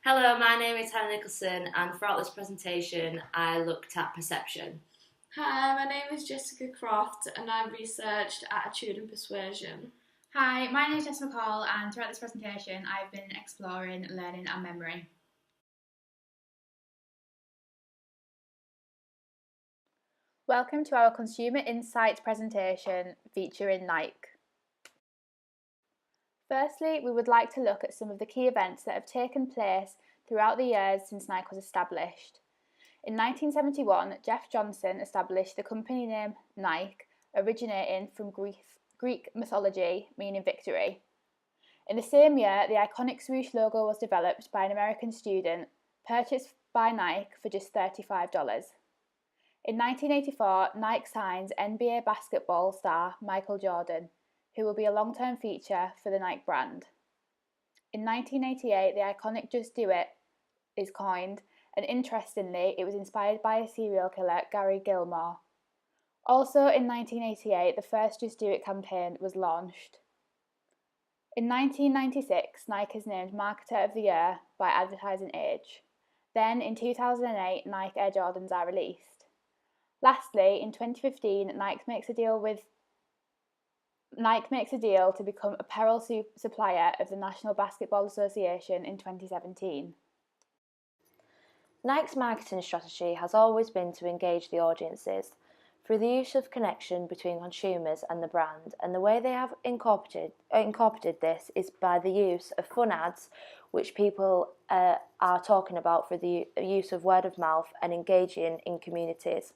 Hello, my name is Hannah Nicholson, and throughout this presentation, I looked at perception. Hi, my name is Jessica Croft and I researched attitude and persuasion. Hi, my name is Jess McCall, and throughout this presentation I've been exploring learning and memory. Welcome to our Consumer Insights presentation featuring Nike. Firstly, we would like to look at some of the key events that have taken place throughout the years since Nike was established. In 1971, Jeff Johnson established the company name Nike, originating from Greek mythology, meaning victory. In the same year, the iconic swoosh logo was developed by an American student, purchased by Nike for just $35. In 1984, Nike signs NBA basketball star Michael Jordan, who will be a long-term feature for the Nike brand. In 1988, the iconic Just Do It is coined, and interestingly, it was inspired by a serial killer, Gary Gilmore. Also in 1988, the first Just Do It campaign was launched. In 1996, Nike is named Marketer of the Year by Advertising Age. Then in 2008, Nike Air Jordans are released. Lastly, in 2015, Nike makes a deal to become apparel supplier of the National Basketball Association in 2017. Nike's marketing strategy has always been to engage the audiences through the use of connection between consumers and the brand, and the way they have incorporated this is by the use of fun ads, which people are talking about through the use of word of mouth and engaging in communities.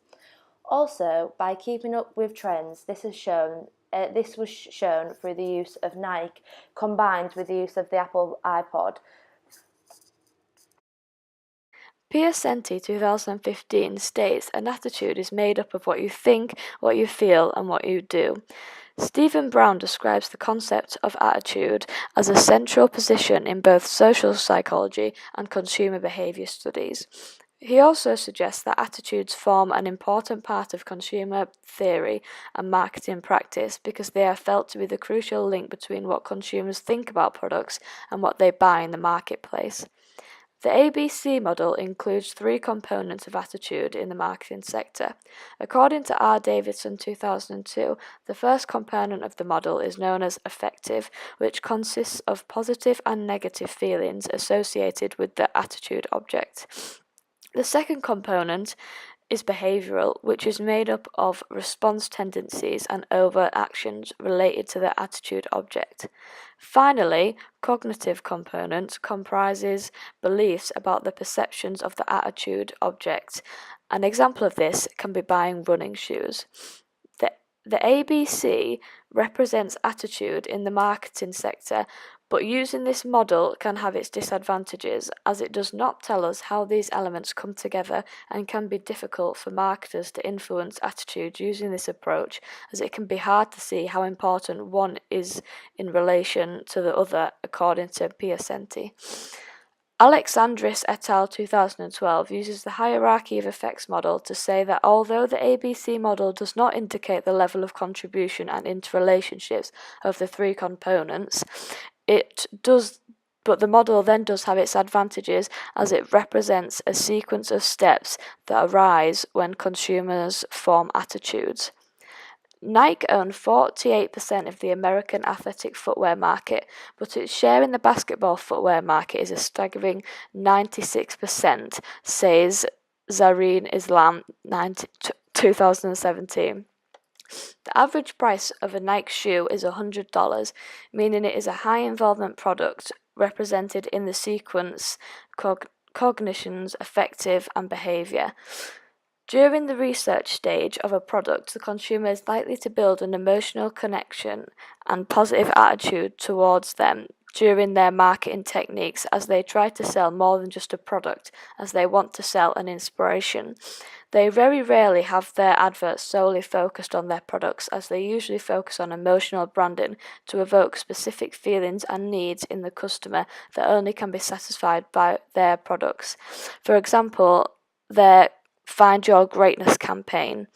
Also, by keeping up with trends, this was shown through the use of Nike combined with the use of the Apple iPod. Piacenti 2015 states an attitude is made up of what you think, what you feel, and what you do. Stephen Brown describes the concept of attitude as a central position in both social psychology and consumer behavior studies. He also suggests that attitudes form an important part of consumer theory and marketing practice because they are felt to be the crucial link between what consumers think about products and what they buy in the marketplace. The ABC model includes three components of attitude in the marketing sector. According to R. Davidson 2002, the first component of the model is known as affective, which consists of positive and negative feelings associated with the attitude object. The second component is behavioral, which is made up of response tendencies and overt actions related to the attitude object. Finally, cognitive component comprises beliefs about the perceptions of the attitude object. An example of this can be buying running shoes. The ABC represents attitude in the marketing sector, but using this model can have its disadvantages, as it does not tell us how these elements come together and can be difficult for marketers to influence attitude using this approach, as it can be hard to see how important one is in relation to the other, according to Piacenti. Alexandris et al. 2012 uses the hierarchy of effects model to say that although the ABC model does not indicate the level of contribution and interrelationships of the three components, but the model then does have its advantages, as it represents a sequence of steps that arise when consumers form attitudes. Nike owned 48% of the American athletic footwear market, but its share in the basketball footwear market is a staggering 96%, says Zareen Islam 2017. The average price of a Nike shoe is $100, meaning it is a high-involvement product represented in the sequence cognitions, affective, and behavior. During the research stage of a product, the consumer is likely to build an emotional connection and positive attitude towards them during their marketing techniques, as they try to sell more than just a product, as they want to sell an inspiration. They very rarely have their adverts solely focused on their products, as they usually focus on emotional branding to evoke specific feelings and needs in the customer that only can be satisfied by their products. For example, their Find Your Greatness campaign.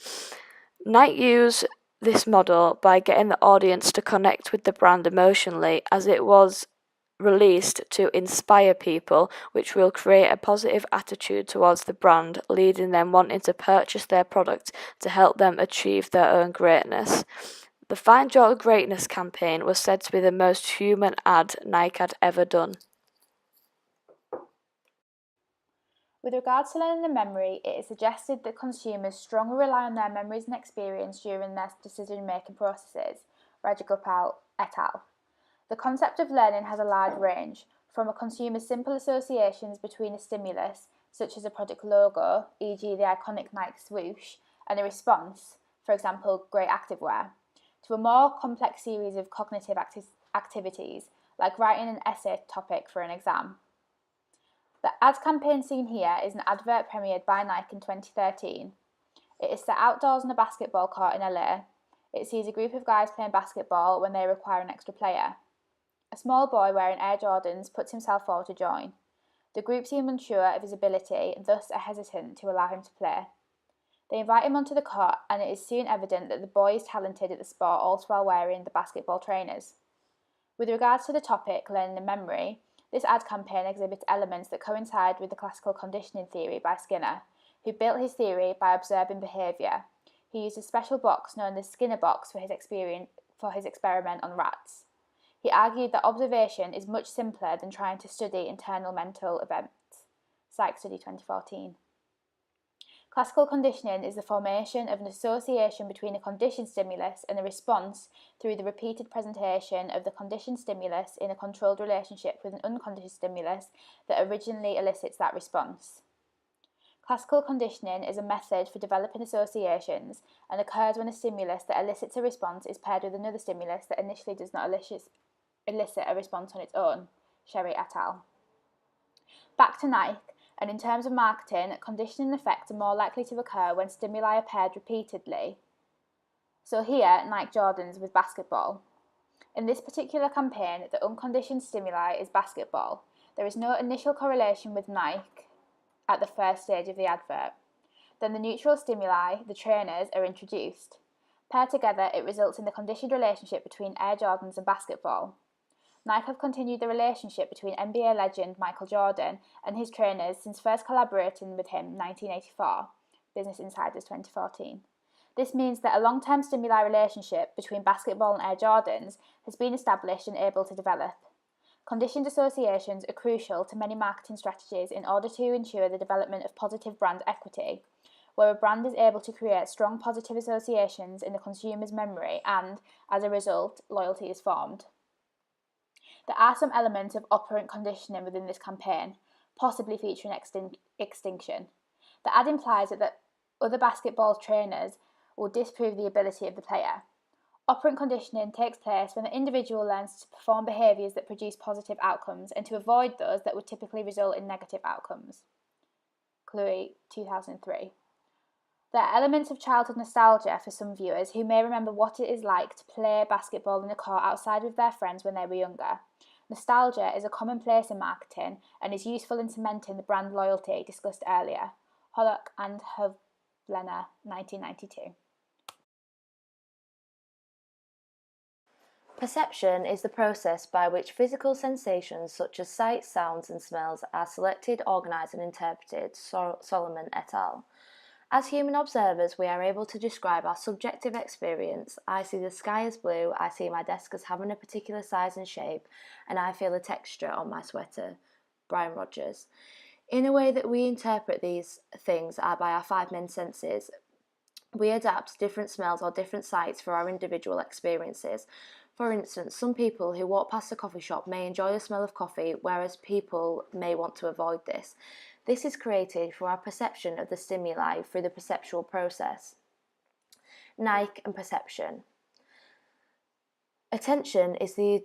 Nike use this model by getting the audience to connect with the brand emotionally, as it was released to inspire people, which will create a positive attitude towards the brand, leading them wanting to purchase their product to help them achieve their own greatness. The Find Your Greatness campaign was said to be the most human ad Nike had ever done. With regards to learning and memory, it is suggested that consumers strongly rely on their memories and experience during their decision-making processes, Rajagopal et al. The concept of learning has a large range, from a consumer's simple associations between a stimulus, such as a product logo, e.g. the iconic Nike swoosh, and a response, for example, great activewear, to a more complex series of cognitive activities, like writing an essay topic for an exam. The ad campaign seen here is an advert premiered by Nike in 2013. It is set outdoors on a basketball court in LA. It sees a group of guys playing basketball when they require an extra player. A small boy wearing Air Jordans puts himself forward to join. The group seem unsure of his ability and thus are hesitant to allow him to play. They invite him onto the court, and it is soon evident that the boy is talented at the sport, also while wearing the basketball trainers. With regards to the topic, learning and memory, this ad campaign exhibits elements that coincide with the classical conditioning theory by Skinner, who built his theory by observing behaviour. He used a special box known as Skinner box for his experiment on rats. He argued that observation is much simpler than trying to study internal mental events. Psych Study 2014. Classical conditioning is the formation of an association between a conditioned stimulus and a response through the repeated presentation of the conditioned stimulus in a controlled relationship with an unconditioned stimulus that originally elicits that response. Classical conditioning is a method for developing associations and occurs when a stimulus that elicits a response is paired with another stimulus that initially does not elicit a response on its own. Sherry et al. Back to Nike. And in terms of marketing, conditioning effects are more likely to occur when stimuli are paired repeatedly. So here, Nike Jordans with basketball. In this particular campaign, the unconditioned stimuli is basketball. There is no initial correlation with Nike at the first stage of the advert. Then the neutral stimuli, the trainers, are introduced. Paired together, it results in the conditioned relationship between Air Jordans and basketball. Nike have continued the relationship between NBA legend Michael Jordan and his trainers since first collaborating with him in 1984, Business Insider's 2014. This means that a long-term stimuli relationship between basketball and Air Jordans has been established and able to develop. Conditioned associations are crucial to many marketing strategies in order to ensure the development of positive brand equity, where a brand is able to create strong positive associations in the consumer's memory and, as a result, loyalty is formed. There are some elements of operant conditioning within this campaign, possibly featuring extinction. The ad implies that other basketball trainers will disprove the ability of the player. Operant conditioning takes place when the individual learns to perform behaviours that produce positive outcomes and to avoid those that would typically result in negative outcomes. Chloe, 2003. There are elements of childhood nostalgia for some viewers who may remember what it is like to play basketball in a court outside with their friends when they were younger. Nostalgia is a commonplace in marketing and is useful in cementing the brand loyalty discussed earlier. Hollock and Hovlener, 1992. Perception is the process by which physical sensations such as sight, sounds and smells are selected, organised and interpreted. Solomon et al. As human observers, we are able to describe our subjective experience. I see the sky as blue, I see my desk as having a particular size and shape, and I feel a texture on my sweater. Brian Rogers. In a way that we interpret these things are by our five main senses. We adapt different smells or different sights for our individual experiences. For instance, some people who walk past a coffee shop may enjoy the smell of coffee, whereas people may want to avoid this. This is created through our perception of the stimuli through the perceptual process. Nike and perception. Attention is the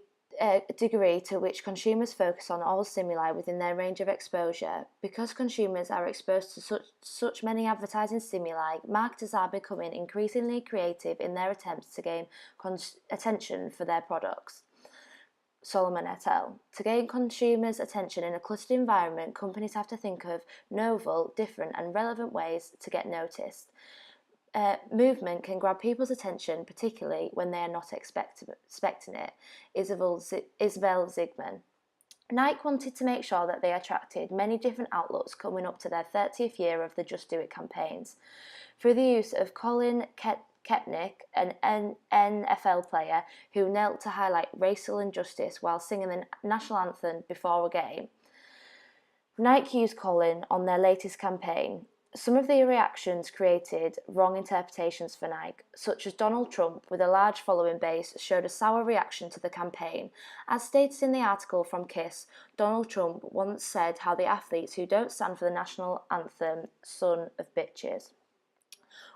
degree to which consumers focus on all stimuli within their range of exposure. Because consumers are exposed to such many advertising stimuli, marketers are becoming increasingly creative in their attempts to gain attention for their products. Solomon et al. To gain consumers' attention in a cluttered environment, companies have to think of novel, different and relevant ways to get noticed. Movement can grab people's attention, particularly when they are not expecting it. Isabel Zygmunt. Nike wanted to make sure that they attracted many different outlets coming up to their 30th year of the Just Do It campaigns. Through the use of Colin Kaepernick, an NFL player who knelt to highlight racial injustice while singing the national anthem before a game, Nike used Colin on their latest campaign. Some of the reactions created wrong interpretations for Nike, such as Donald Trump, with a large following base, showed a sour reaction to the campaign. As stated in the article from KISS, Donald Trump once said how the athletes who don't stand for the national anthem, son of bitches.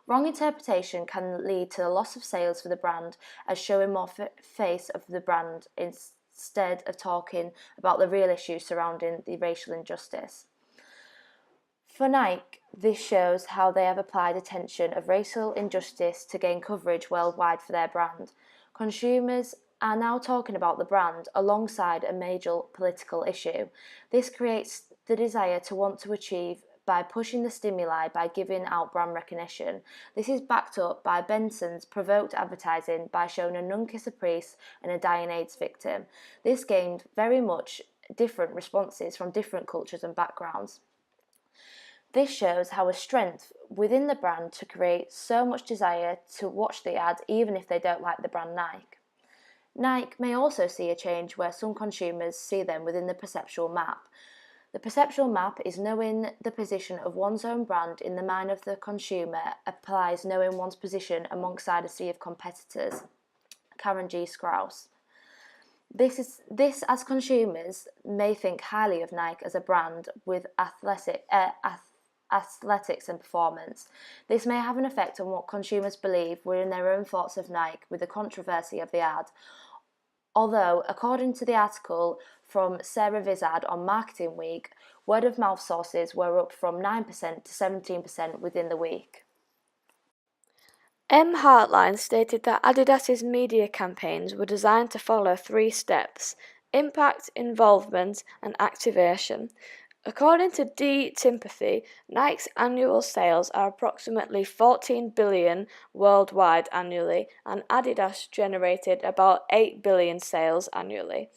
Wrong interpretation can lead to the loss of sales for the brand, as showing more face of the brand instead of talking about the real issues surrounding the racial injustice. For Nike, this shows how they have applied attention of racial injustice to gain coverage worldwide for their brand. Consumers are now talking about the brand alongside a major political issue. This creates the desire to want to achieve by pushing the stimuli by giving out brand recognition. This is backed up by Benson's provoked advertising by showing a nun-kiss a priest and a dying AIDS victim. This gained very much different responses from different cultures and backgrounds. This shows how a strength within the brand to create so much desire to watch the ad even if they don't like the brand Nike. Nike may also see a change where some consumers see them within the perceptual map. The perceptual map is knowing the position of one's own brand in the mind of the consumer applies knowing one's position alongside a sea of competitors. Karen G. Skraus. This as consumers may think highly of Nike as a brand with athletics and performance. This may have an effect on what consumers believe within their own thoughts of Nike with the controversy of the ad. Although, according to the article from Sarah Vizard on Marketing Week, word-of-mouth sources were up from 9% to 17% within the week. M. Hartline stated that Adidas's media campaigns were designed to follow 3 steps: impact, involvement, and activation. According to D. Timothy, Nike's annual sales are approximately 14 billion worldwide annually, and Adidas generated about 8 billion sales annually.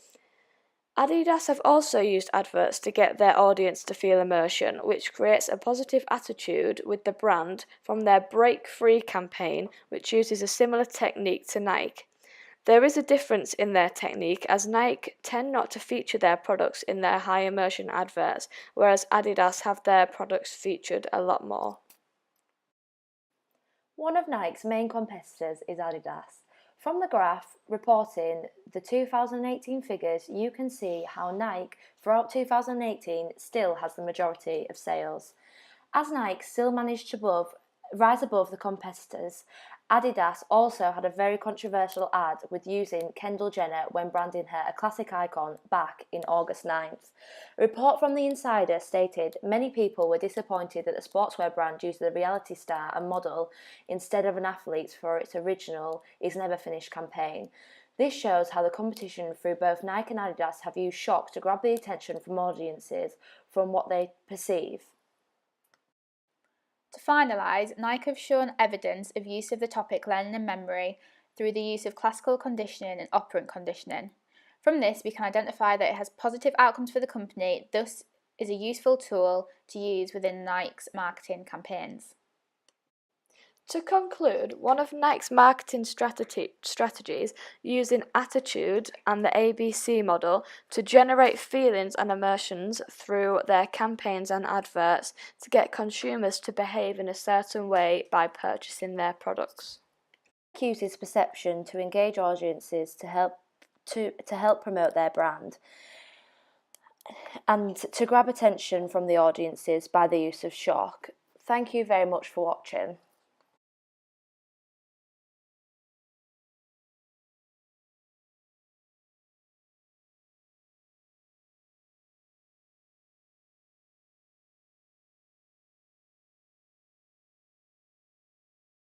Adidas have also used adverts to get their audience to feel emotion, which creates a positive attitude with the brand from their Break Free campaign, which uses a similar technique to Nike. There is a difference in their technique, as Nike tend not to feature their products in their high immersion adverts, whereas Adidas have their products featured a lot more. One of Nike's main competitors is Adidas. From the graph reporting the 2018 figures, you can see how Nike throughout 2018 still has the majority of sales. As Nike still managed to rise above the competitors, Adidas also had a very controversial ad with using Kendall Jenner when branding her a classic icon back in August 9th. A report from The Insider stated many people were disappointed that the sportswear brand used a reality star and model instead of an athlete for its original Is Never Finished campaign. This shows how the competition through both Nike and Adidas have used shock to grab the attention from audiences from what they perceive. To finalise, Nike have shown evidence of use of the topic learning and memory through the use of classical conditioning and operant conditioning. From this, we can identify that it has positive outcomes for the company, thus is a useful tool to use within Nike's marketing campaigns. To conclude, one of Nike's marketing strategies using attitude and the ABC model to generate feelings and emotions through their campaigns and adverts to get consumers to behave in a certain way by purchasing their products. Nike uses perception to engage audiences to help promote their brand and to grab attention from the audiences by the use of shock. Thank you very much for watching.